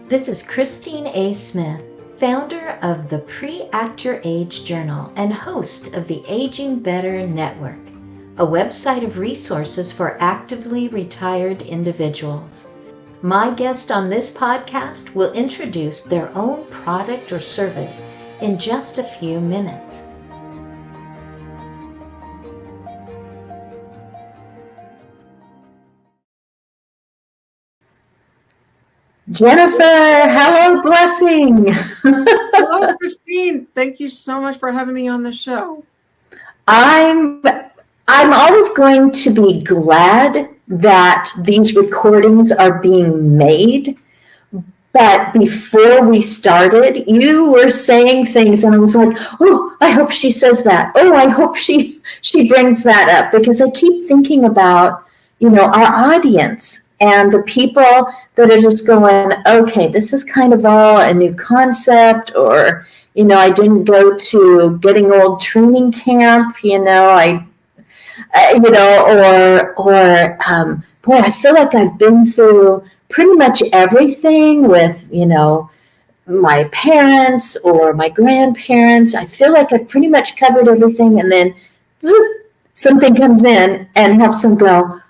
This is Christine A. Smith, founder of the Pre-Actor Age Journal and host of the Aging Better Network, a website of resources for actively retired individuals. My guest on this podcast will introduce their own product or service in just a few minutes. Jennifer, hello, blessing. Hello, Christine. Thank you so much for having me on the show. I'm always going to be glad that these recordings are being made. But before we started, you were saying things, and I was like, "Oh, I hope she says that. Oh, I hope she brings that up," because I keep thinking about, our audience and the people that are just going, "Okay, this is kind of all a new concept," or, "I didn't go to Getting Old training camp," boy, I feel like I've been through pretty much everything with, my parents or my grandparents. I feel like I've pretty much covered everything, and then something comes in and helps them go,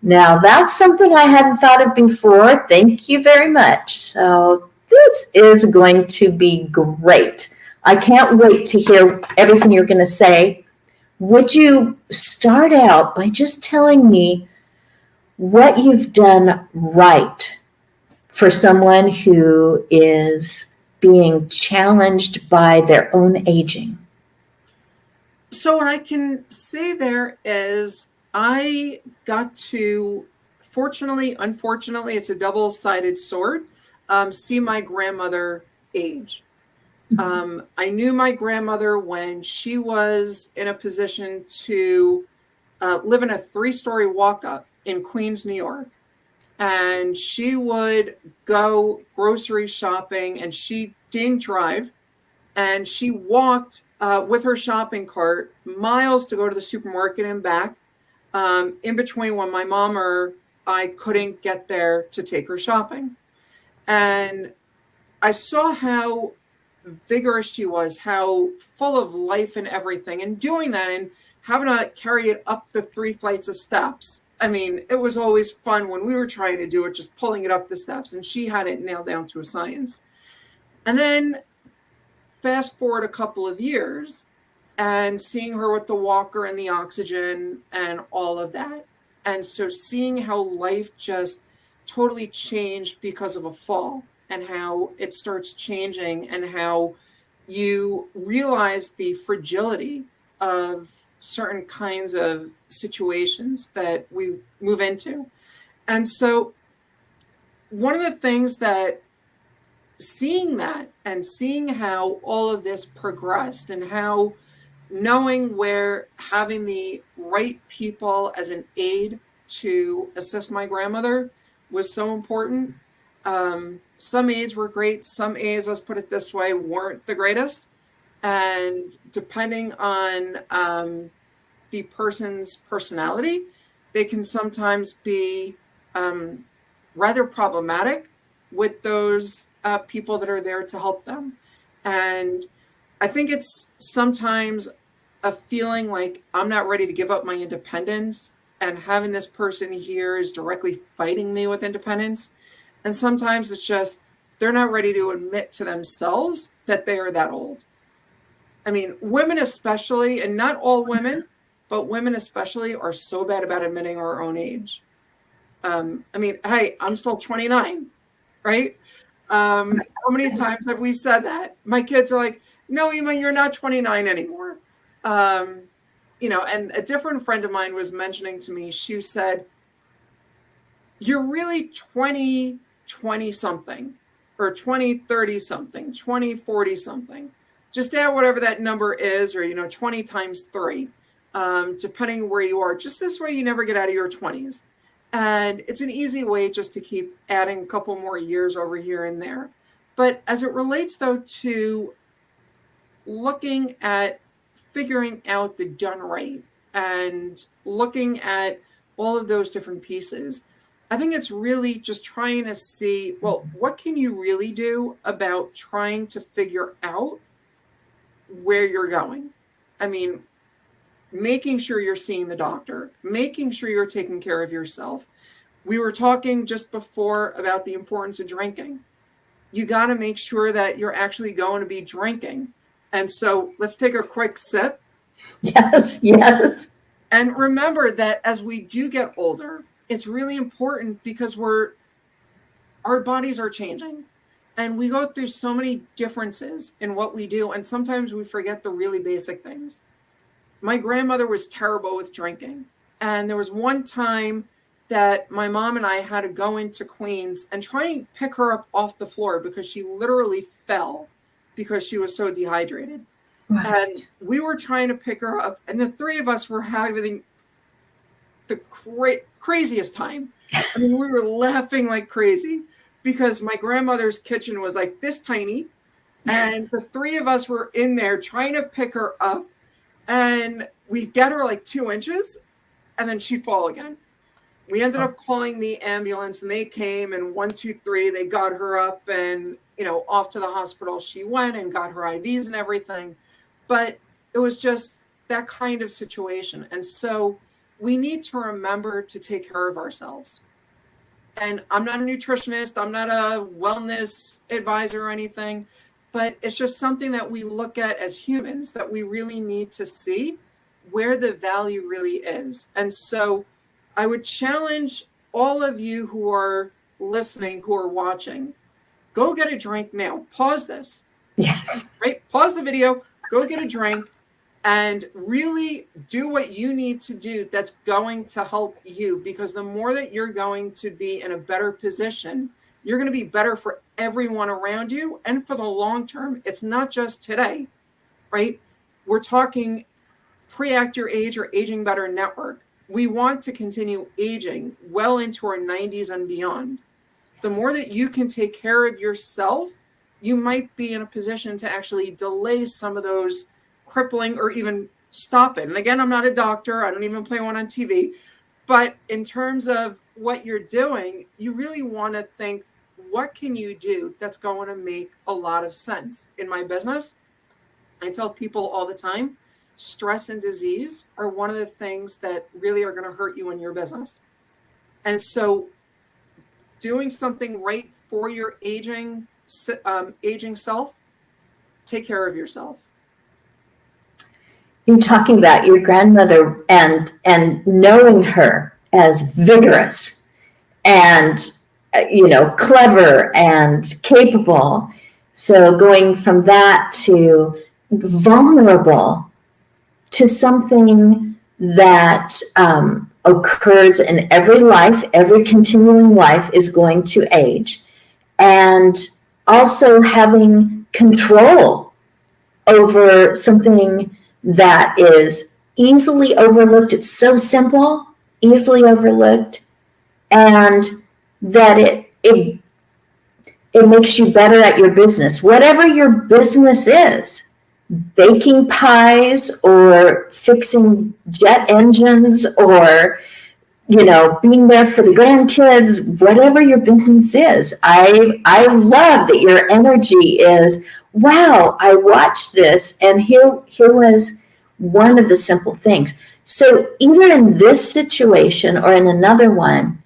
"Now that's something I hadn't thought of before. Thank you very much." So this is going to be great. I can't wait to hear everything you're going to say. Would you start out by just telling me what you've done right for someone who is being challenged by their own aging? So what I can say there is I got to, fortunately, unfortunately, it's a double-sided sword, see my grandmother age. I knew my grandmother when she was in a position to live in a 3-story walk-up in Queens, New York. And she would go grocery shopping, and she didn't drive, and she walked with her shopping cart miles to go to the supermarket and back, in between when my mom or I couldn't get there to take her shopping. And I saw how vigorous she was, how full of life and everything, and doing that and having to carry it up the 3 flights of steps. I mean, it was always fun when we were trying to do it, just pulling it up the steps, and she had it nailed down to a science. And then fast forward a couple of years and seeing her with the walker and the oxygen and all of that. And so seeing how life just totally changed because of a fall, and how it starts changing, and how you realize the fragility of certain kinds of situations that we move into. And so one of the things that seeing that and seeing how all of this progressed, and how knowing where having the right people as an aid to assist my grandmother was so important. Some aides were great. Some aides, let's put it this way, weren't the greatest. And depending on the person's personality, they can sometimes be rather problematic with those people that are there to help them. And I think it's sometimes a feeling like I'm not ready to give up my independence, and having this person here is directly fighting me with independence. And sometimes it's just they're not ready to admit to themselves that they are that old. I mean, women especially, and not all women, but women especially, are so bad about admitting our own age. I mean, hey, I'm still 29, right? How many times have we said that? My kids are like, "No, Ema, you're not 29 anymore." And a different friend of mine was mentioning to me, she said, "You're really 20 something, or 20, 30 something, 20, 40 something. Just add whatever that number is, or, 20 times 3, depending where you are. Just this way you never get out of your 20s. And it's an easy way just to keep adding a couple more years over here and there. But as it relates, though, to looking at figuring out the done right and looking at all of those different pieces, I think it's really just trying to see, well, what can you really do about trying to figure out where you're going? I mean, making sure you're seeing the doctor, making sure you're taking care of yourself. We were talking just before about the importance of drinking. You got to make sure that you're actually going to be drinking. And so let's take a quick sip. Yes, yes. And remember that as we do get older, it's really important because our bodies are changing and we go through so many differences in what we do. And sometimes we forget the really basic things. My grandmother was terrible with drinking. And there was one time that my mom and I had to go into Queens and try and pick her up off the floor because she literally fell because she was so dehydrated. Right. And we were trying to pick her up, and the three of us were having the craziest time. I mean, we were laughing like crazy because my grandmother's kitchen was like this tiny, and the three of us were in there trying to pick her up, and we get her like 2 inches, and then she'd fall again. We ended up calling the ambulance, and they came, and 1, 2, 3, they got her up, and off to the hospital she went and got her IVs and everything. But it was just that kind of situation. And so we need to remember to take care of ourselves. And I'm not a nutritionist, I'm not a wellness advisor or anything, but it's just something that we look at as humans that we really need to see where the value really is. And so I would challenge all of you who are listening, who are watching, go get a drink now. Pause this. Yes. Right? Pause the video, go get a drink, and really do what you need to do that's going to help you. Because the more that you're going to be in a better position, you're going to be better for everyone around you and for the long term. It's not just today, right? We're talking Pre-Act Your Age or Aging Better Network. We want to continue aging well into our 90s and beyond. The more that you can take care of yourself, you might be in a position to actually delay some of those crippling or even stop it. And again, I'm not a doctor. I don't even play one on TV. But in terms of what you're doing, you really want to think, what can you do that's going to make a lot of sense? In my business, I tell people all the time, stress and disease are one of the things that really are going to hurt you in your business. And so doing something right for your aging self, take care of yourself. You're talking about your grandmother and knowing her as vigorous and clever and capable. So going from that to vulnerable to something that occurs in every life, every continuing life is going to age, and also having control over something that is easily overlooked. It's so simple, easily overlooked, and that it makes you better at your business. Whatever your business is, baking pies or fixing jet engines or being there for the grandkids, whatever your business is. I love that your energy is, wow, I watched this and here was one of the simple things. So either in this situation or in another one,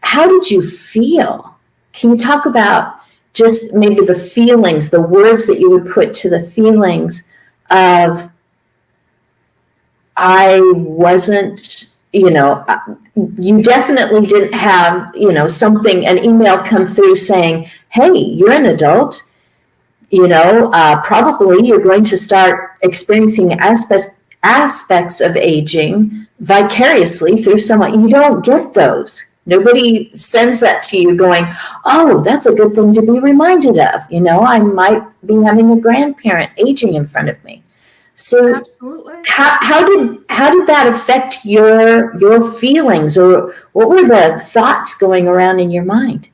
how did you feel? Can you talk about just maybe the feelings, the words that you would put to the feelings of, I wasn't, you definitely didn't have, an email come through saying, hey, you're an adult, probably you're going to start experiencing aspects of aging vicariously through someone. You don't get those. Nobody sends that to you going, oh, that's a good thing to be reminded of. I might be having a grandparent aging in front of me. So absolutely. How did that affect your feelings, or what were the thoughts going around in your mind?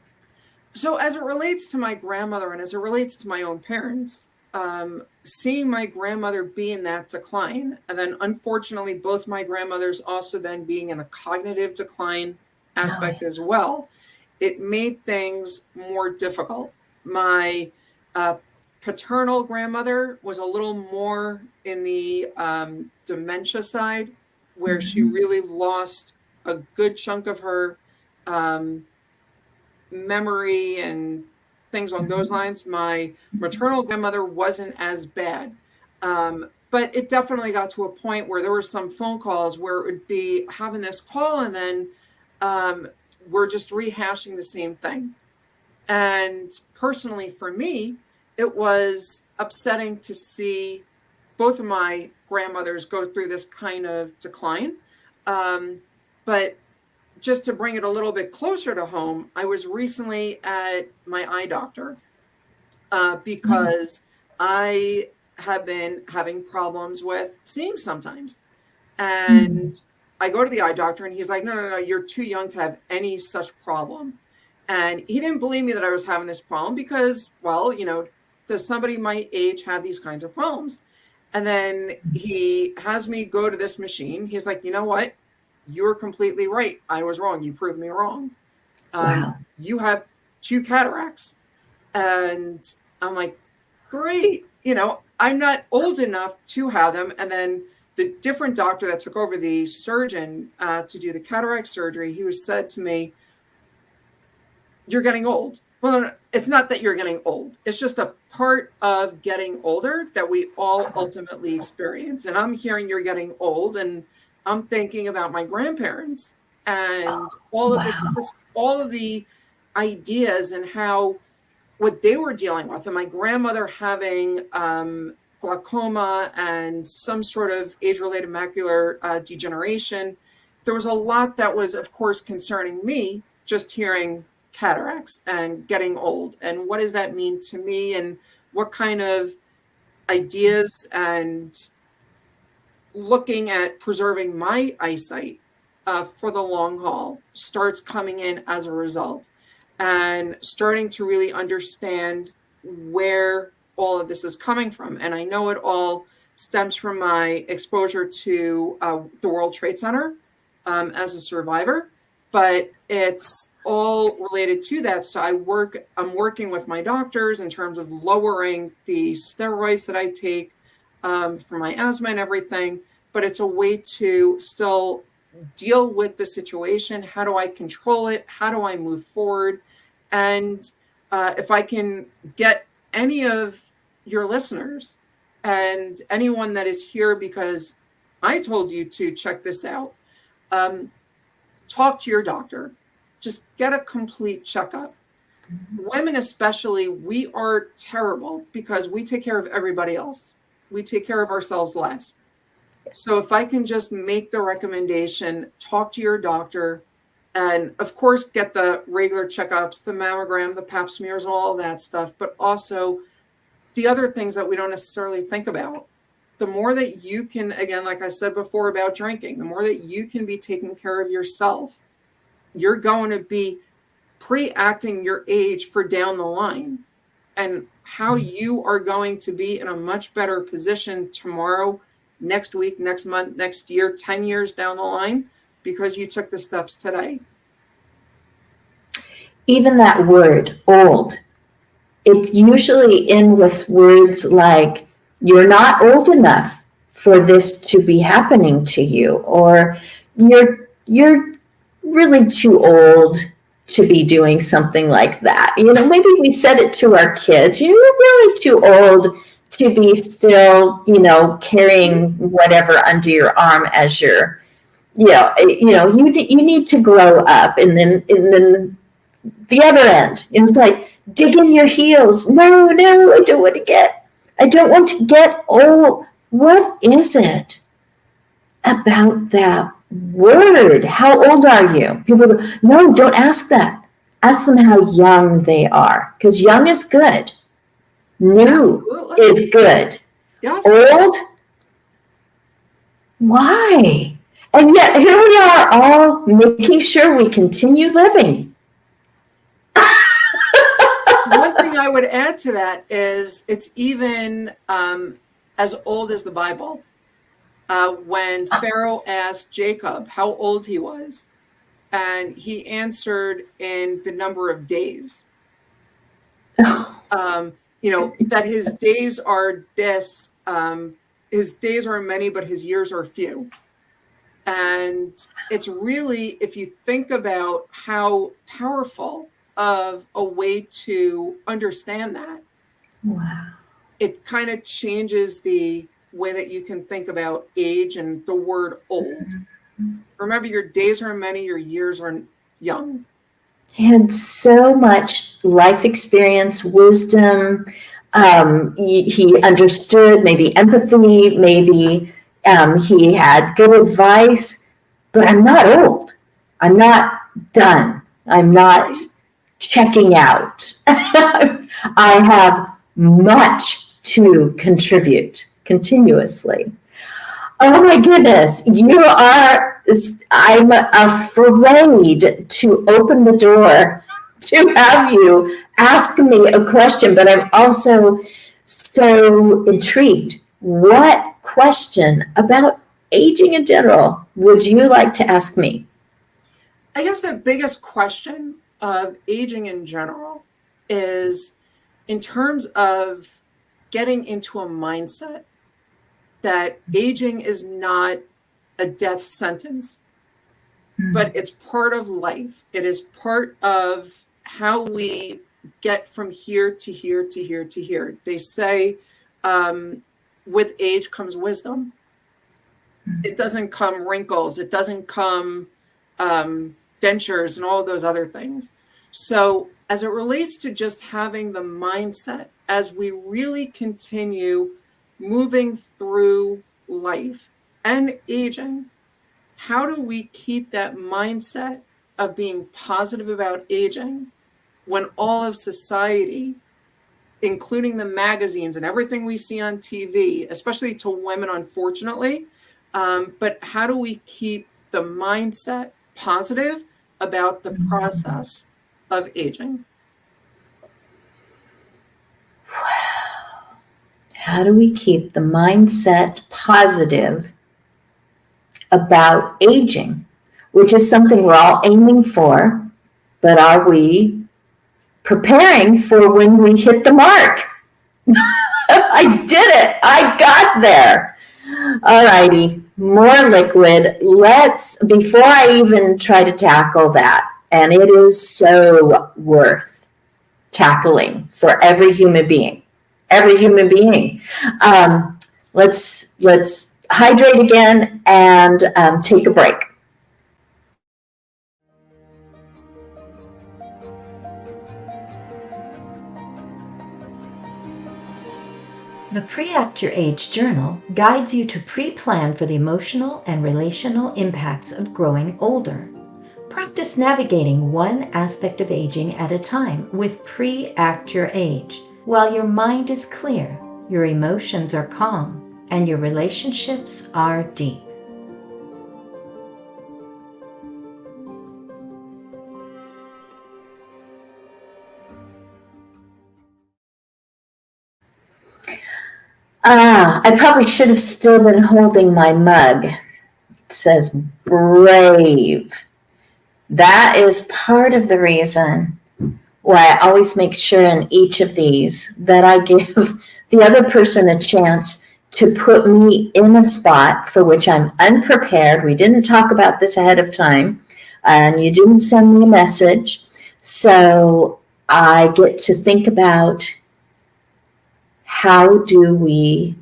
So as it relates to my grandmother and as it relates to my own parents, seeing my grandmother be in that decline, and then unfortunately both my grandmothers also then being in the cognitive decline aspect as well, it made things more difficult. My paternal grandmother was a little more in the dementia side, where she really lost a good chunk of her memory and things on those lines. My maternal grandmother wasn't as bad. But it definitely got to a point where there were some phone calls where it would be having this call and then we're just rehashing the same thing. And personally for me, it was upsetting to see both of my grandmothers go through this kind of decline. But just to bring it a little bit closer to home, I was recently at my eye doctor because I have been having problems with seeing sometimes. And I go to the eye doctor and he's like, no, you're too young to have any such problem. And he didn't believe me that I was having this problem because, well, does somebody my age have these kinds of problems? And then he has me go to this machine. He's like, you know what? You're completely right. I was wrong. You proved me wrong. Wow. You have 2 cataracts. And I'm like, great. I'm not old enough to have them. And then the different doctor that took over, the surgeon to do the cataract surgery, he said to me, you're getting old. Well, it's not that you're getting old. It's just a part of getting older that we all ultimately experience. And I'm hearing you're getting old, and I'm thinking about my grandparents and all of this, all of the ideas and what they were dealing with. And my grandmother having glaucoma and some sort of age-related macular degeneration. There was a lot that was, of course, concerning me, just hearing cataracts and getting old. And what does that mean to me? And what kind of ideas and looking at preserving my eyesight for the long haul starts coming in as a result, and starting to really understand where all of this is coming from. And I know it all stems from my exposure to the World Trade Center as a survivor, but it's all related to that. So I'm working with my doctors in terms of lowering the steroids that I take for my asthma and everything, but it's a way to still deal with the situation. How do I control it? How do I move forward? And if I can get any of your listeners and anyone that is here because I told you to check this out, talk to your doctor. Just get a complete checkup. Women especially, we are terrible because we take care of everybody else. We take care of ourselves last. So if I can just make the recommendation, talk to your doctor, and of course get the regular checkups, the mammogram, the pap smears, and all of that stuff, but also the other things that we don't necessarily think about. The more that you can, again, like I said before about drinking, the more that you can be taking care of yourself, you're going to be pre-acting your age for down the line, and how you are going to be in a much better position tomorrow, next week, next month, next year, 10 years down the line, because you took the steps today. Even that word, old, it's usually in with words like, you're not old enough for this to be happening to you, or you're really too old to be doing something like that. Maybe we said it to our kids, you're really too old to be still, carrying whatever under your arm as your, you need to grow up. And then the other end, it's like, dig in your heels. No, I don't want to get old. What is it about that word? How old are you? People go, no, don't ask that. Ask them how young they are, because young is good. New Absolutely. is good. Yes. Old? Why? And yet here we are all making sure we continue living. One thing I would add to that is it's even as old as the Bible. When Pharaoh asked Jacob how old he was, and he answered in the number of days. That his days are this, his days are many, but his years are few. And it's really, if you think about how powerful of a way to understand that, Wow. it kind of changes the way that you can think about age and the word old. Remember, your days are many, your years are young. He had so much life experience, wisdom. He understood maybe empathy, maybe he had good advice, but I'm not old. I'm not done. I'm not checking out. I have much to contribute continuously. Oh my goodness, I'm afraid to open the door to have you ask me a question, but I'm also so intrigued. What question about aging in general would you like to ask me? I guess the biggest question of aging in general is in terms of getting into a mindset that aging is not a death sentence, but it's part of life. It is part of how we get from here to here to here to here. They say with age comes wisdom. It doesn't come wrinkles. It doesn't come dentures and all those other things. So as it relates to just having the mindset, as we really continue moving through life and aging, how do we keep that mindset of being positive about aging when all of society, including the magazines and everything we see on TV, especially to women, unfortunately, but how do we keep the mindset positive about the process of aging? How do we keep the mindset positive about aging, which is something we're all aiming for, but are we preparing for when we hit the mark? I did it. I got there. All righty. More liquid. Before I even try to tackle that, and it is so worth tackling for every human being. Let's hydrate again and take a break. The Pre-Act Your Age Journal guides you to pre-plan for the emotional and relational impacts of growing older. Practice navigating one aspect of aging at a time with Pre-Act Your Age. While your mind is clear, your emotions are calm, and your relationships are deep. I probably should have still been holding my mug. It says brave. That is part of the reason why I always make sure in each of these that I give the other person a chance to put me in a spot for which I'm unprepared. We didn't talk about this ahead of time, and you didn't send me a message. So I get to think about how do we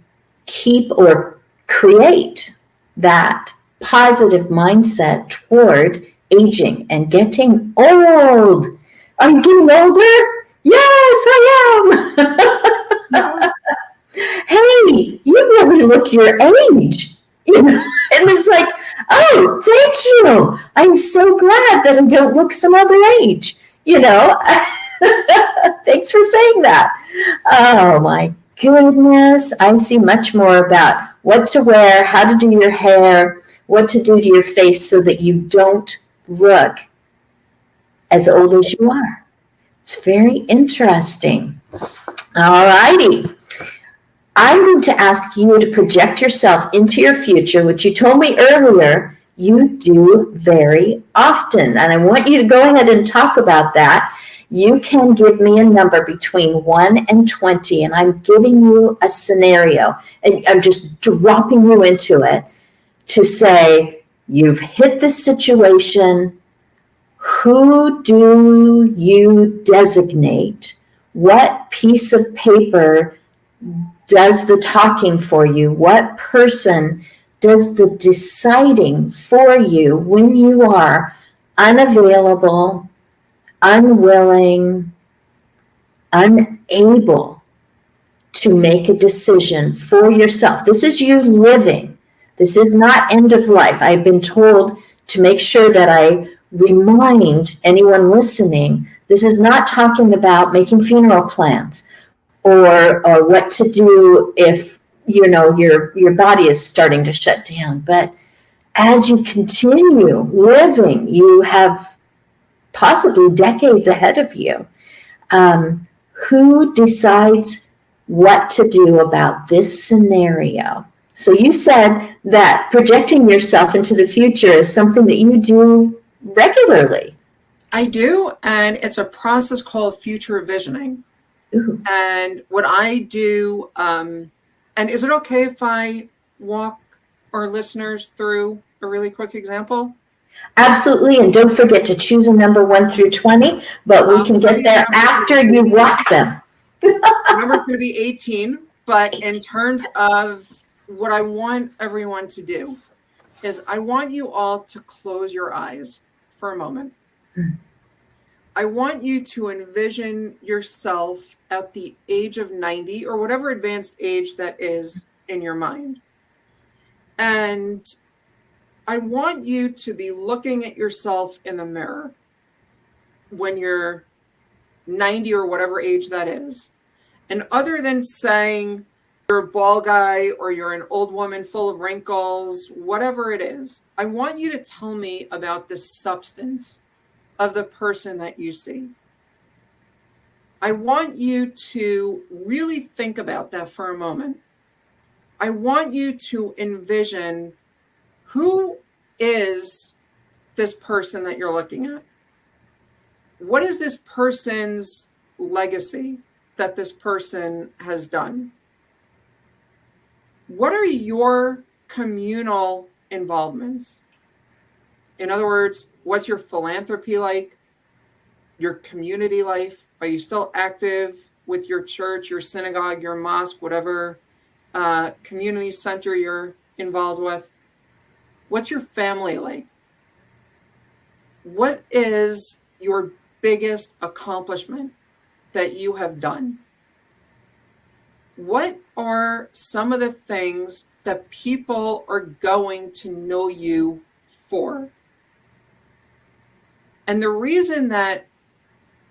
keep or create that positive mindset toward aging and getting old. Are you getting older? Yes, I am. Yes. Hey, you really look your age. And it's like, oh, thank you. I'm so glad that I don't look some other age. Thanks for saying that. Oh my goodness. I see much more about what to wear, how to do your hair, what to do to your face so that you don't look as old as you are. It's very interesting. All righty. I'm going to ask you to project yourself into your future, which you told me earlier you do very often. And I want you to go ahead and talk about that. You can give me a number between 1 and 20, and I'm giving you a scenario, and I'm just dropping you into it to say, you've hit this situation. Who do you designate? What piece of paper does the talking for you? What person does the deciding for you when you are unavailable, unwilling, unable to make a decision for yourself? This is you living. This is not end of life. I've been told to make sure that I remind anyone listening, this is not talking about making funeral plans or what to do if your body is starting to shut down. But as you continue living, you have possibly decades ahead of you. Who decides what to do about this scenario? So you said that projecting yourself into the future is something that you do regularly. I do, and it's a process called future visioning. Ooh. And what I do, and is it okay if I walk our listeners through a really quick example? Absolutely, and don't forget to choose a number 1 through 20, but we can get there after you walk them. The number's going to be 18, but in terms of what I want everyone to do is I want you all to close your eyes for a moment. I want you to envision yourself at the age of 90 or whatever advanced age that is in your mind. And I want you to be looking at yourself in the mirror when you're 90 or whatever age that is. And other than saying you're a bald guy or you're an old woman full of wrinkles, whatever it is, I want you to tell me about the substance of the person that you see. I want you to really think about that for a moment. I want you to envision, who is this person that you're looking at? What is this person's legacy that this person has done? What are your communal involvements? In other words, what's your philanthropy like? Your community life? Are you still active with your church, your synagogue, your mosque, whatever community center you're involved with? What's your family like? What is your biggest accomplishment that you have done? What are some of the things that people are going to know you for? And the reason that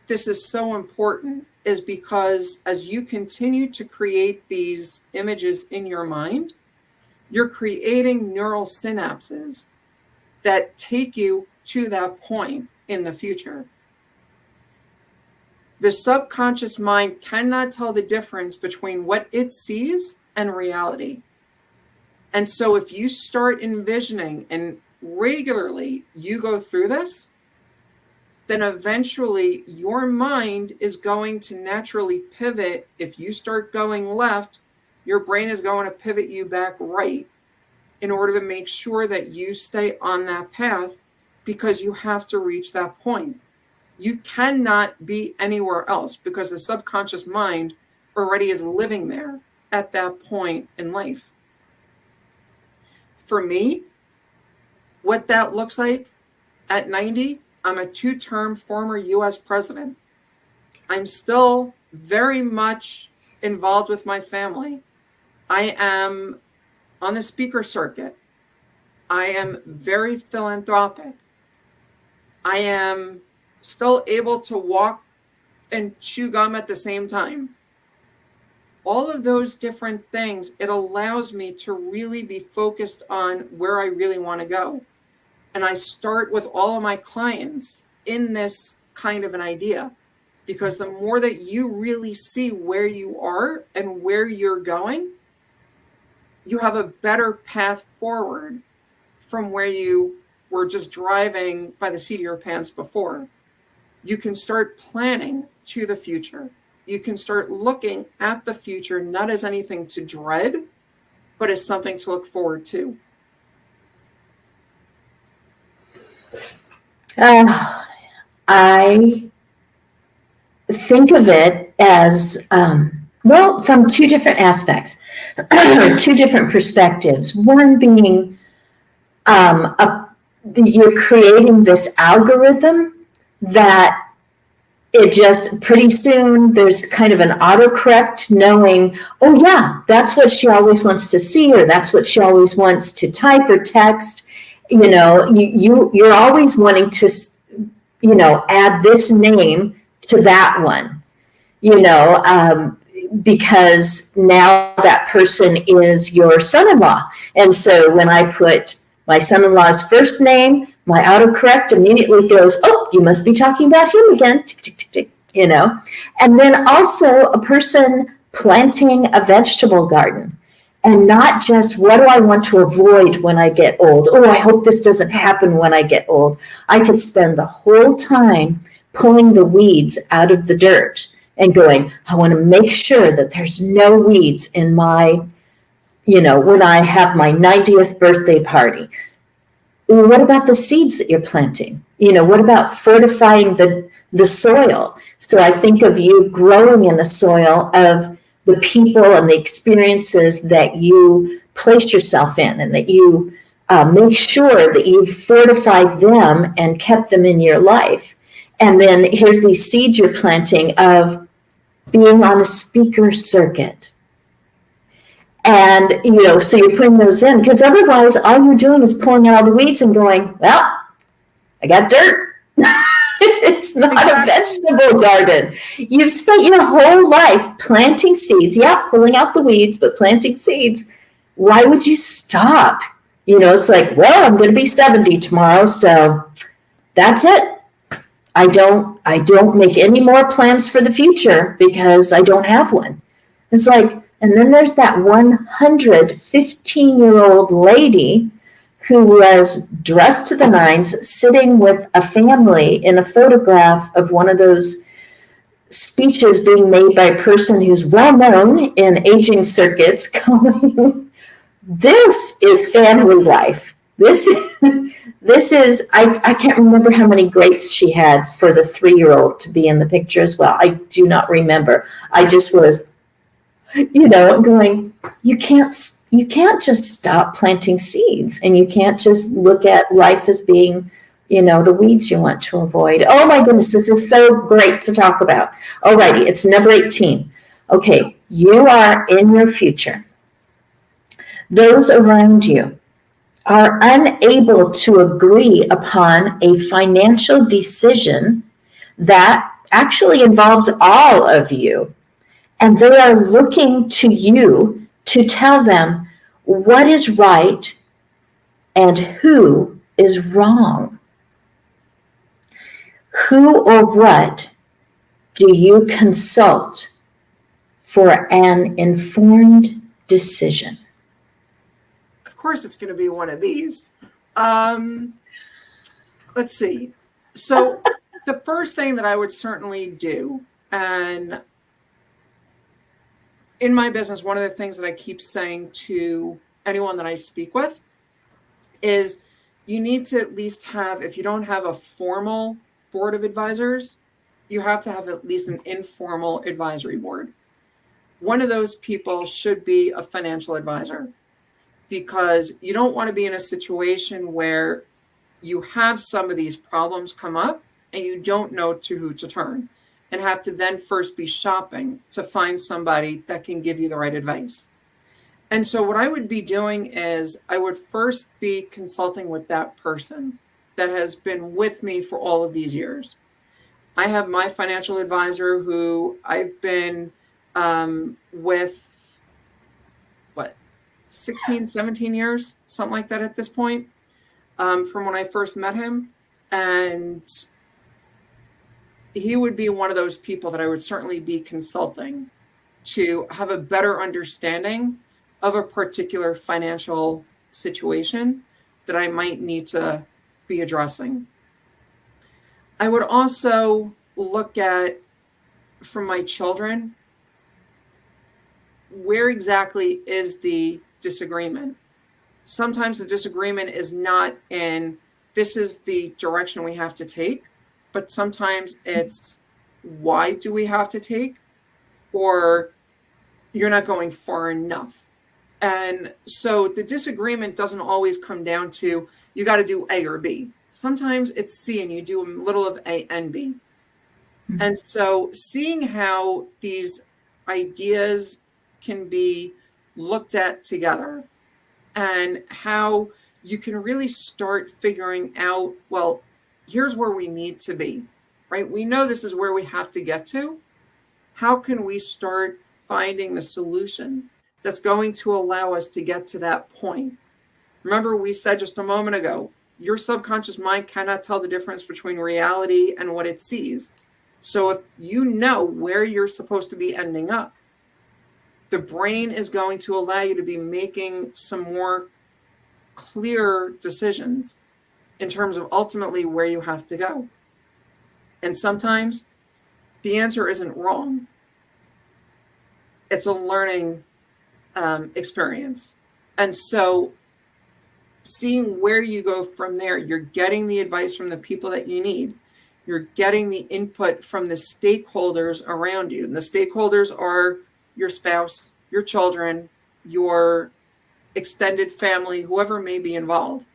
this is so important is because as you continue to create these images in your mind, you're creating neural synapses that take you to that point in the future. The subconscious mind cannot tell the difference between what it sees and reality. And so if you start envisioning and regularly you go through this, then eventually your mind is going to naturally pivot. If you start going left, your brain is going to pivot you back right in order to make sure that you stay on that path, because you have to reach that point. You cannot be anywhere else because the subconscious mind already is living there at that point in life. For me, what that looks like at 90, I'm a 2-term former US president. I'm still very much involved with my family. I am on the speaker circuit. I am very philanthropic. I am still able to walk and chew gum at the same time. All of those different things, it allows me to really be focused on where I really want to go. And I start with all of my clients in this kind of an idea. because the more that you really see where you are and where you're going, you have a better path forward from where you were just driving by the seat of your pants before. You can start planning to the future. You can start looking at the future not as anything to dread, but as something to look forward to. I think of it as, well, from two different aspects, two different perspectives. One being you're creating this algorithm that it just pretty soon there's kind of an autocorrect knowing, oh yeah, that's what she always wants to see, or that's what she always wants to type or text. You know, you're always wanting to, you know, add this name to that one, you know, because now that person is your son-in-law. And so when I put my son-in-law's first name, my autocorrect immediately goes, oh, you must be talking about him again, tick, tick, tick, tick, you know. And then also a person planting a vegetable garden, and not just what do I want to avoid when I get old? Oh, I hope this doesn't happen when I get old. I could spend the whole time pulling the weeds out of the dirt and going, I want to make sure that there's no weeds in my, you know, when I have my 90th birthday party. What about the seeds that you're planting? You know, what about fortifying the soil? So I think of you growing in the soil of the people and the experiences that you place yourself in, and that you make sure that you've fortified them and kept them in your life. And then here's these seeds you're planting of being on a speaker circuit. And, you know, so you're putting those in, because otherwise all you're doing is pulling out all the weeds and going, well, I got dirt. It's not a vegetable garden. You've spent your whole life planting seeds. Yeah, pulling out the weeds, but planting seeds. Why would you stop? You know, it's like, well, I'm going to be 70 tomorrow, so that's it. I don't make any more plans for the future because I don't have one. It's like, and then there's that 115-year-old lady who was dressed to the nines, sitting with a family in a photograph of one of those speeches being made by a person who's well known in aging circuits, going, this is family life. This is, I can't remember how many grapes she had for the 3-year-old to be in the picture as well. I do not remember. I just was, you know, going, you can't just stop planting seeds, and you can't just look at life as being, you know, the weeds you want to avoid. Oh my goodness, this is so great to talk about. Alrighty, it's number 18. Okay, you are in your future. Those around you are unable to agree upon a financial decision that actually involves all of you. And they are looking to you to tell them what is right and who is wrong. Who or what do you consult for an informed decision? Of course, it's going to be one of these. Let's see. So the first thing that I would certainly do, and in my business, one of the things that I keep saying to anyone that I speak with is you need to at least have, if you don't have a formal board of advisors, you have to have at least an informal advisory board. One of those people should be a financial advisor, because you don't want to be in a situation where you have some of these problems come up and you don't know to who to turn, and have to then first be shopping to find somebody that can give you the right advice. And so what I would be doing is I would first be consulting with that person that has been with me for all of these years. I have my financial advisor who I've been with, 16, 17 years, something like that at this point, from when I first met him. And he would be one of those people that I would certainly be consulting to have a better understanding of a particular financial situation that I might need to be addressing. I would also look at, from my children, where exactly is the disagreement? Sometimes the disagreement is not in this is the direction we have to take, but sometimes it's why do we have to take, or you're not going far enough. And so the disagreement doesn't always come down to you got to do A or B. Sometimes it's C and you do a little of A and B. And so seeing how these ideas can be looked at together and how you can really start figuring out, well, here's where we need to be, right? We know this is where we have to get to. How can we start finding the solution that's going to allow us to get to that point? Remember, we said just a moment ago, your subconscious mind cannot tell the difference between reality and what it sees. So if you know where you're supposed to be ending up, the brain is going to allow you to be making some more clear decisions in terms of ultimately where you have to go. And sometimes the answer isn't wrong. It's a learning experience. And so seeing where you go from there, you're getting the advice from the people that you need. You're getting the input from the stakeholders around you. And the stakeholders are your spouse, your children, your extended family, whoever may be involved.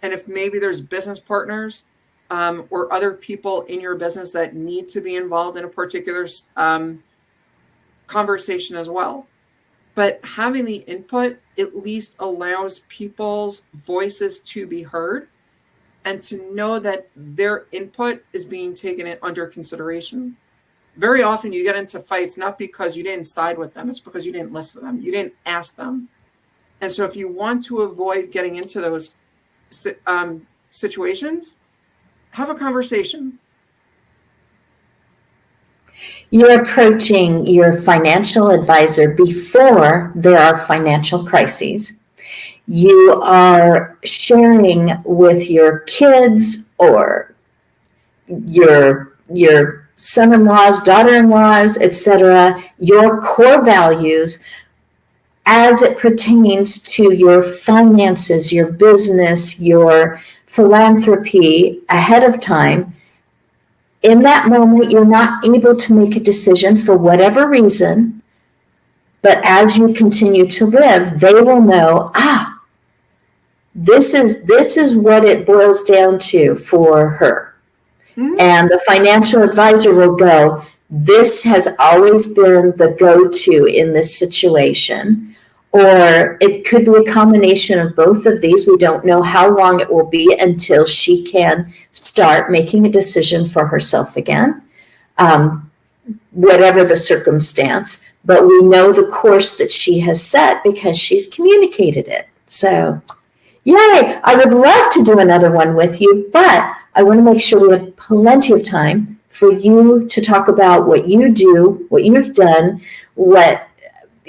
And if maybe there's business partners or other people in your business that need to be involved in a particular conversation as well. But having the input at least allows people's voices to be heard and to know that their input is being taken under consideration. Very often you get into fights not because you didn't side with them, it's because you didn't listen to them, you didn't ask them. And so if you want to avoid getting into those situations, have a conversation. You're approaching your financial advisor before there are financial crises. You are sharing with your kids or your son-in-laws, daughter-in-laws, etc., your core values as it pertains to your finances, your business, your philanthropy ahead of time. In that moment, you're not able to make a decision for whatever reason, but as you continue to live, they will know, this is what it boils down to for her. Mm-hmm. And the financial advisor will go, this has always been the go-to in this situation. Or it could be a combination of both of these. We don't know how long it will be until she can start making a decision for herself again, whatever the circumstance. But we know the course that she has set because she's communicated it. So, yay! I would love to do another one with you, but I want to make sure we have plenty of time for you to talk about what you do, what you've done,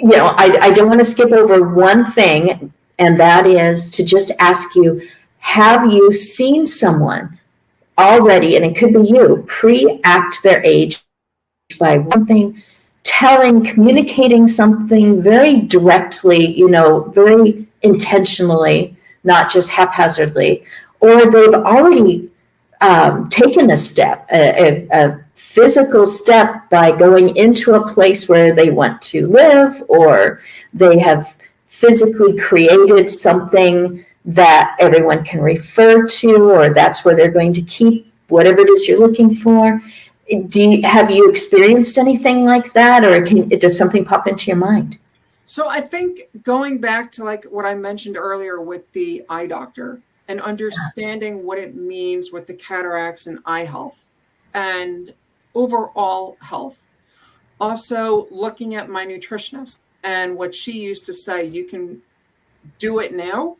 I don't want to skip over one thing, and that is to just ask you, have you seen someone already, and it could be you, pre-act their age by something, communicating something very directly, very intentionally, not just haphazardly, or they've already taken a step, a physical step by going into a place where they want to live, or they have physically created something that everyone can refer to, or that's where they're going to keep whatever it is you're looking for. Have you experienced anything like that, or does something pop into your mind? So I think going back to like what I mentioned earlier with the eye doctor and understanding what it means with the cataracts and eye health and overall health. Also looking at my nutritionist and what she used to say, you can do it now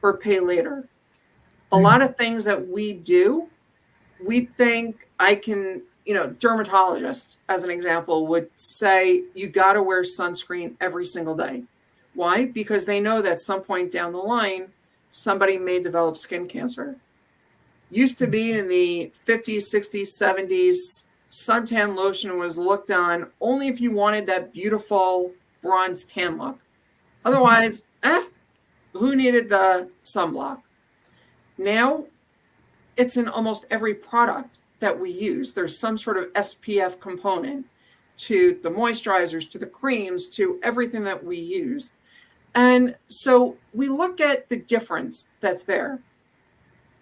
or pay later. A lot of things that we do, we think I can, dermatologists, as an example, would say you got to wear sunscreen every single day. Why? Because they know that at some point down the line, somebody may develop skin cancer. Used to be in the 50s, 60s, 70s, suntan lotion was looked on only if you wanted that beautiful bronze tan look. Otherwise, who needed the sunblock? Now, it's in almost every product that we use. There's some sort of SPF component to the moisturizers, to the creams, to everything that we use. And so we look at the difference that's there.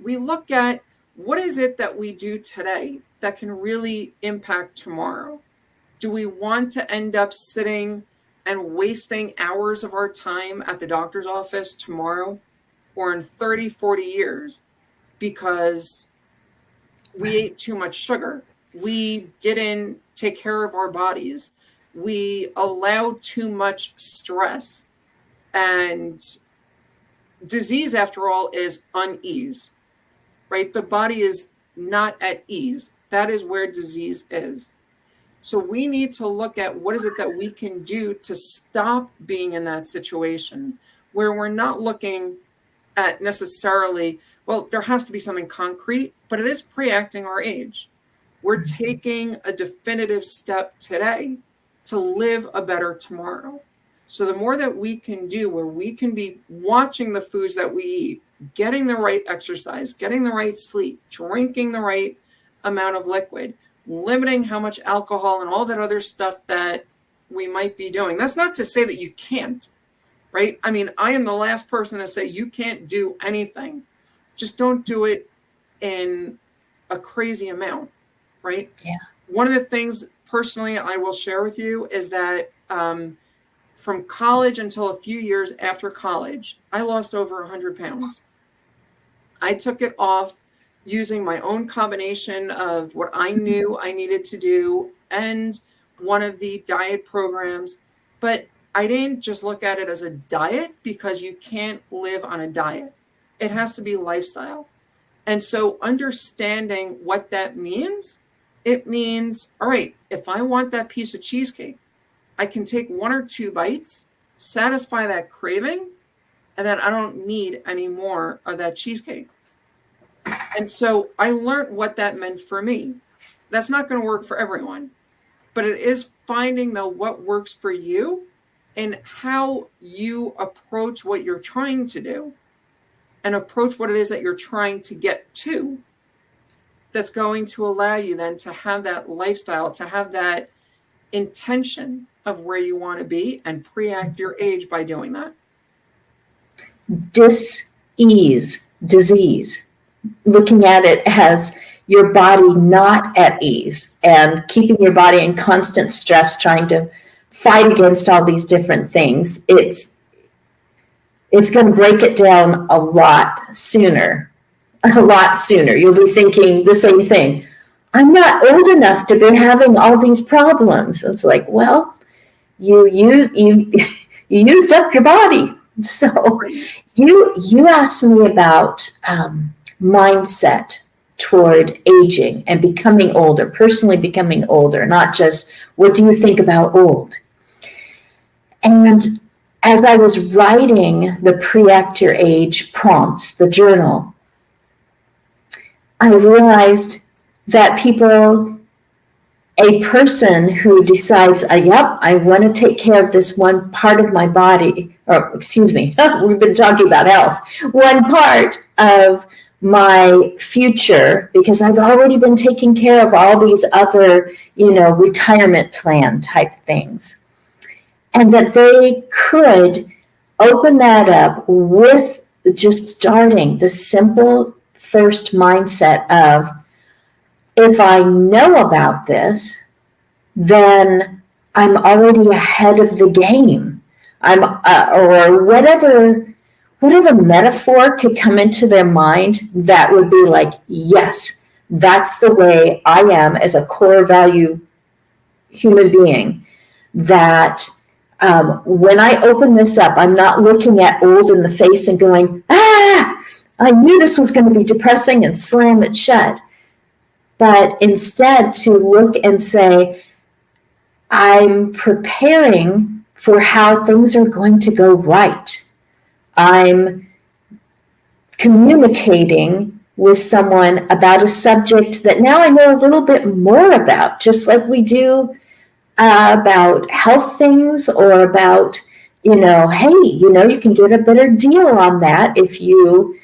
We look at what is it that we do today that can really impact tomorrow. Do we want to end up sitting and wasting hours of our time at the doctor's office tomorrow or in 30, 40 years because we ate too much sugar? We didn't take care of our bodies. We allowed too much stress. And disease, after all, is unease, right? The body is not at ease. That is where disease is. So we need to look at what is it that we can do to stop being in that situation where we're not looking at necessarily, well, there has to be something concrete, but it is pre-acting our age. We're taking a definitive step today to live a better tomorrow. So the more that we can do where we can be watching the foods that we eat, getting the right exercise, getting the right sleep, drinking the right amount of liquid, limiting how much alcohol and all that other stuff that we might be doing. That's not to say that you can't, right? I mean, I am the last person to say you can't do anything. Just don't do it in a crazy amount, right? Yeah. One of the things personally I will share with you is that from college until a few years after college, I lost over 100 pounds. I took it off using my own combination of what I knew I needed to do and one of the diet programs. But I didn't just look at it as a diet because you can't live on a diet. It has to be lifestyle. And so understanding what that means, it means, all right, if I want that piece of cheesecake, I can take 1 or 2 bites, satisfy that craving, and then I don't need any more of that cheesecake. And so I learned what that meant for me. That's not going to work for everyone, but it is finding though what works for you and how you approach what you're trying to do and approach what it is that you're trying to get to. That's going to allow you then to have that lifestyle, to have that intention of where you want to be and pre-act your age by doing that. Dis-ease, disease. Looking at it as your body not at ease and keeping your body in constant stress, trying to fight against all these different things. It's going to break it down a lot sooner. You'll be thinking the same thing. I'm not old enough to be having all these problems. It's like, well, you used up your body. So you asked me about mindset toward aging and becoming older, personally becoming older, not just what do you think about old? And as I was writing the Pre-Act Your Age prompts, the journal, I realized that a person who decides, yep, I want to take care of this one part of my body, we've been talking about health, one part of my future, because I've already been taking care of all these other, retirement plan type things. And that they could open that up with just starting the simple first mindset of, if I know about this, then I'm already ahead of the game. Or whatever metaphor could come into their mind that would be like, yes, that's the way I am as a core value human being. That when I open this up, I'm not looking at old in the face and going, I knew this was going to be depressing and slam it shut. but instead to look and say, I'm preparing for how things are going to go right. I'm communicating with someone about a subject that now I know a little bit more about, just like we do about health things or about, hey, you can get a better deal on that if you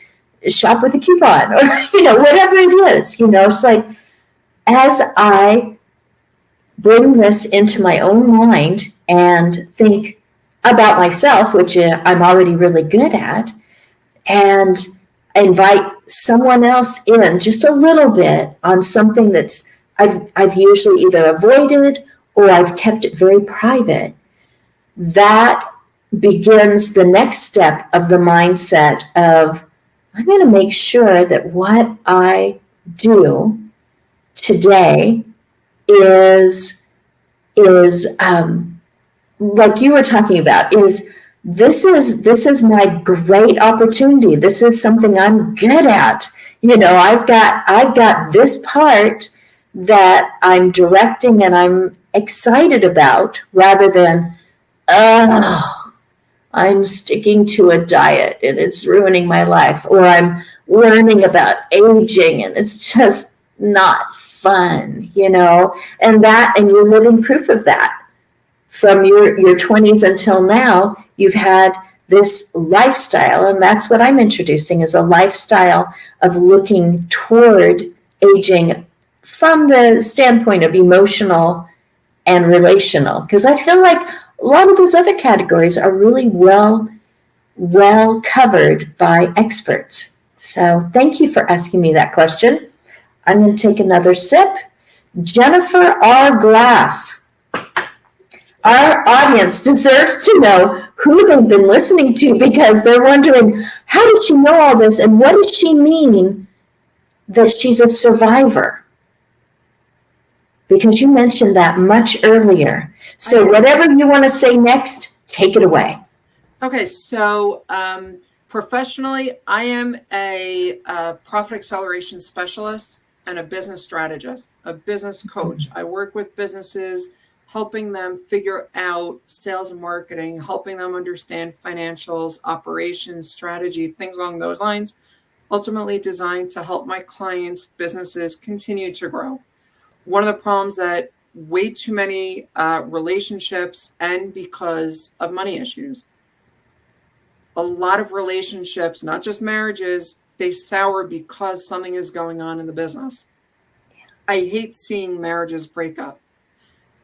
shop with a coupon or, whatever it is, it's like as I bring this into my own mind and think about myself, which I'm already really good at, and invite someone else in just a little bit on something that's I've usually either avoided or I've kept it very private. That begins the next step of the mindset of I'm going to make sure that what I do today is like you were talking about, is this is my great opportunity. This is something I'm good at. I've got this part that I'm directing and I'm excited about, rather than, oh, I'm sticking to a diet and it's ruining my life, or I'm learning about aging and it's just not fun, and you're living proof of that. From your 20s until now, you've had this lifestyle, and that's what I'm introducing, is a lifestyle of looking toward aging from the standpoint of emotional and relational, because I feel like a lot of those other categories are really well covered by experts. So thank you for asking me that question. I'm going to take another sip. Jennifer R. Glass. Our audience deserves to know who they've been listening to, because they're wondering, how did she know all this? And what does she mean that she's a survivor? Because you mentioned that much earlier. So whatever you want to say next, take it away. Okay, so professionally, I am a profit acceleration specialist and a business strategist, a business coach. I work with businesses, helping them figure out sales and marketing, helping them understand financials, operations, strategy, things along those lines, ultimately designed to help my clients' businesses continue to grow. One of the problems that way too many relationships end because of money issues. A lot of relationships, not just marriages, they sour because something is going on in the business. I hate seeing marriages break up.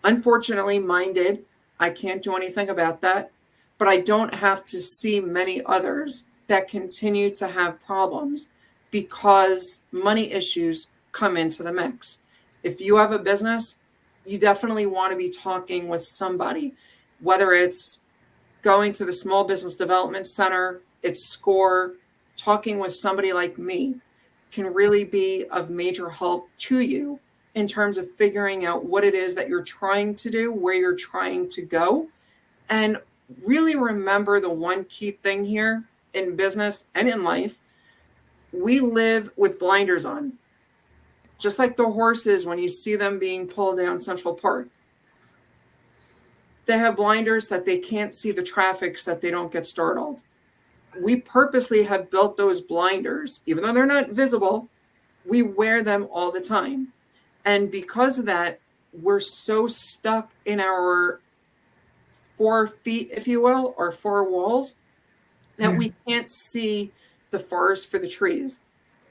Unfortunately, mine did. I can't do anything about that, but I don't have to see many others that continue to have problems because money issues come into the mix. If you have a business, you definitely want to be talking with somebody, whether it's going to the Small Business Development Center, it's SCORE, talking with somebody like me can really be of major help to you in terms of figuring out what it is that you're trying to do, where you're trying to go. And really remember the one key thing here in business and in life, we live with blinders on. Just like the horses, when you see them being pulled down Central Park, they have blinders that they can't see the traffic so that they don't get startled. We purposely have built those blinders, even though they're not visible, we wear them all the time. And because of that, we're so stuck in our 4 feet, if you will, or 4 walls, that we can't see the forest for the trees.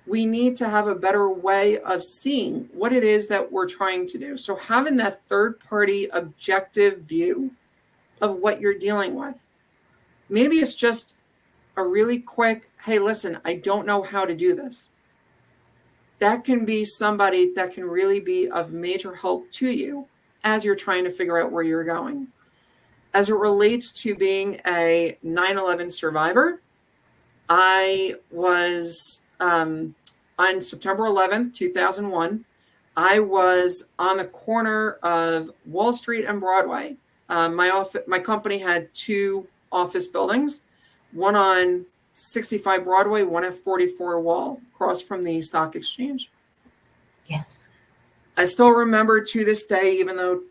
We need to have a better way of seeing what it is that we're trying to do. So having that third-party objective view of what you're dealing with. Maybe it's just a really quick, hey, listen, I don't know how to do this. That can be somebody that can really be of major help to you as you're trying to figure out where you're going. As it relates to being a 9/11 survivor, I was on September 11th, 2001. I was on the corner of Wall Street and Broadway. My company had 2 office buildings, one on 65 Broadway, one at 44 Wall, across from the stock exchange. Yes. I still remember to this day, even though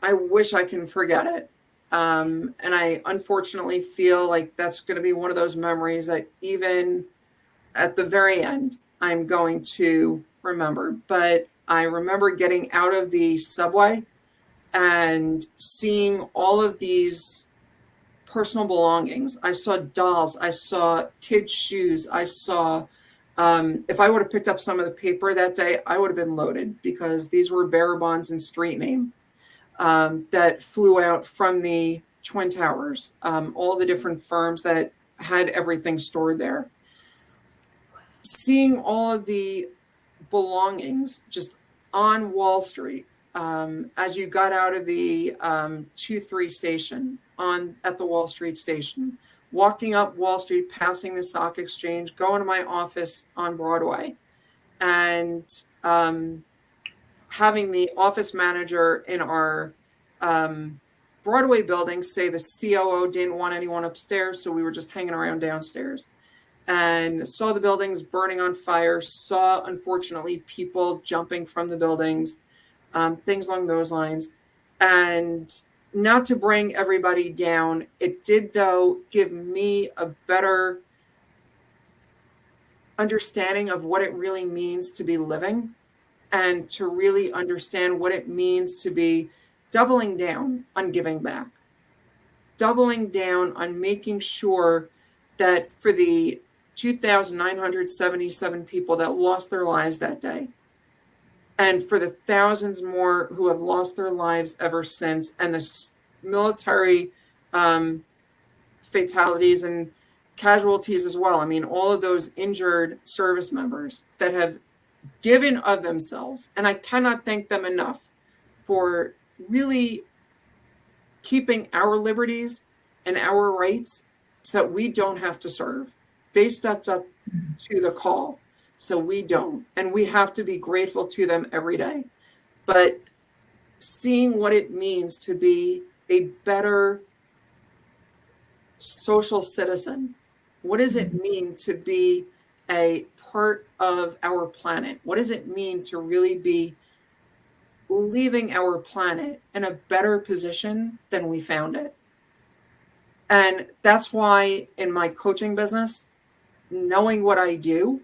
I wish I can forget it. And I unfortunately feel like that's going to be one of those memories that even at the very end, I'm going to remember. But I remember getting out of the subway and seeing all of these personal belongings. I saw dolls. I saw kids' shoes. I saw, if I would have picked up some of the paper that day, I would have been loaded, because these were bearer bonds and street name that flew out from the Twin Towers, all the different firms that had everything stored there. Seeing all of the belongings just on Wall Street, as you got out of the 2-3 station at the Wall Street station, walking up Wall Street, passing the stock exchange, going to my office on Broadway, and having the office manager in our Broadway building say the COO didn't want anyone upstairs, so we were just hanging around downstairs. And saw the buildings burning on fire, saw, unfortunately, people jumping from the buildings, things along those lines. And not to bring everybody down, it did, though, give me a better understanding of what it really means to be living, and to really understand what it means to be doubling down on giving back, doubling down on making sure that for the 2,977 people that lost their lives that day, and for the thousands more who have lost their lives ever since, and the military fatalities and casualties as well. I mean, all of those injured service members that have given of themselves, and I cannot thank them enough for really keeping our liberties and our rights so that we don't have to serve. They stepped up to the call, so we don't. And we have to be grateful to them every day. But seeing what it means to be a better social citizen, what does it mean to be a part of our planet? What does it mean to really be leaving our planet in a better position than we found it? And that's why in my coaching business, knowing what I do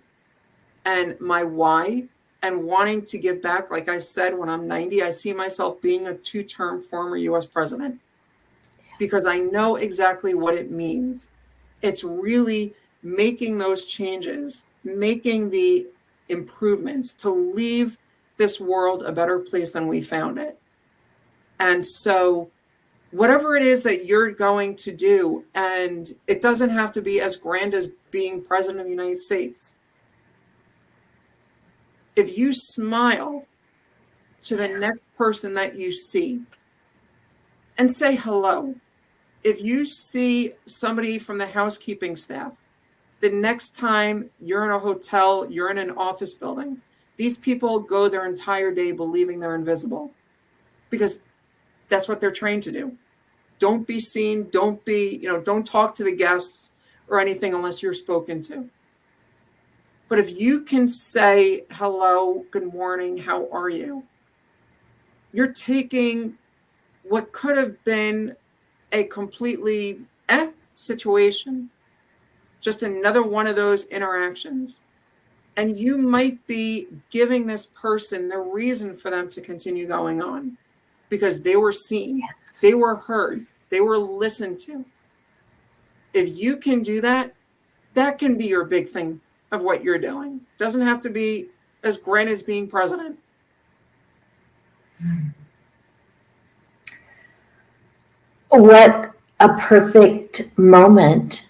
and my why, and wanting to give back, like I said, when I'm 90, I see myself being a 2-term former US president, because I know exactly what it means. It's really making those changes, making the improvements to leave this world a better place than we found it. And so whatever it is that you're going to do, and it doesn't have to be as grand as being president of the United States. If you smile to the next person that you see and say hello, if you see somebody from the housekeeping staff, the next time you're in a hotel, you're in an office building, these people go their entire day believing they're invisible, because that's what they're trained to do. Don't be seen. Don't talk to the guests or anything unless you're spoken to. But if you can say hello, good morning, how are you? You're taking what could have been a completely situation, just another one of those interactions. And you might be giving this person the reason for them to continue going on, because they were seen, they were heard, they were listened to. If you can do that, that can be your big thing of what you're doing. Doesn't have to be as grand as being president. What a perfect moment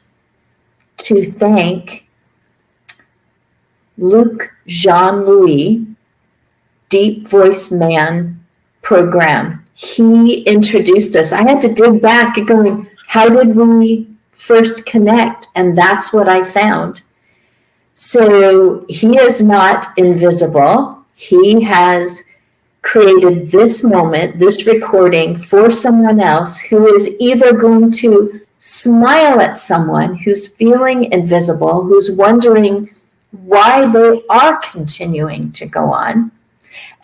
to thank Luc Jean-Louis, Deep Voice Man program. He introduced us. I had to dig back and going, how did we first connect? And that's what I found. So he is not invisible. He has created this moment, this recording for someone else who is either going to smile at someone who's feeling invisible, who's wondering why they are continuing to go on,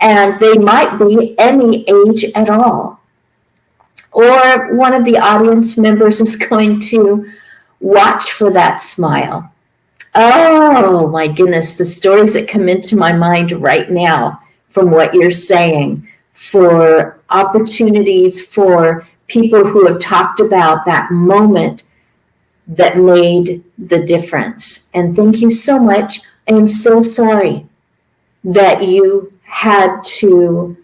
And they might be any age at all. Or one of the audience members is going to watch for that smile. Oh my goodness, the stories that come into my mind right now from what you're saying, for opportunities for people who have talked about that moment that made the difference. And thank you so much. I am so sorry that you had to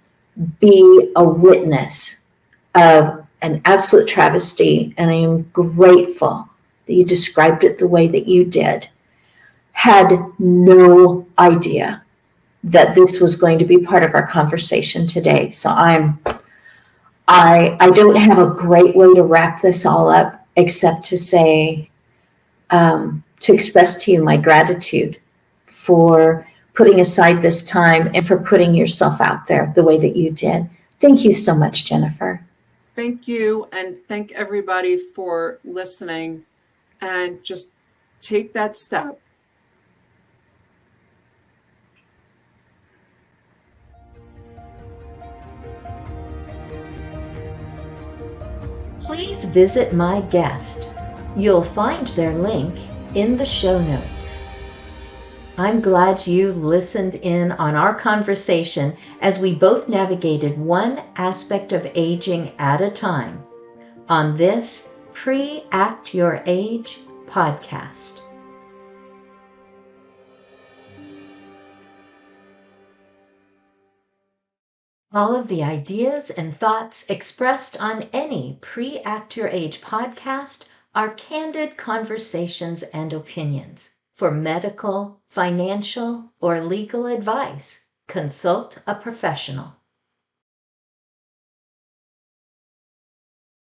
be a witness of an absolute travesty, and I am grateful that you described it the way that you did. Had no idea that this was going to be part of our conversation today. So I don't have a great way to wrap this all up except to say, to express to you my gratitude for putting aside this time and for putting yourself out there the way that you did. Thank you so much, Jennifer. Thank you, and thank everybody for listening, and just take that step. Please visit my guest. You'll find their link in the show notes. I'm glad you listened in on our conversation as we both navigated one aspect of aging at a time on this Pre-Act Your Age podcast. All of the ideas and thoughts expressed on any Pre-Act Your Age podcast are candid conversations and opinions. For medical, financial, or legal advice, consult a professional.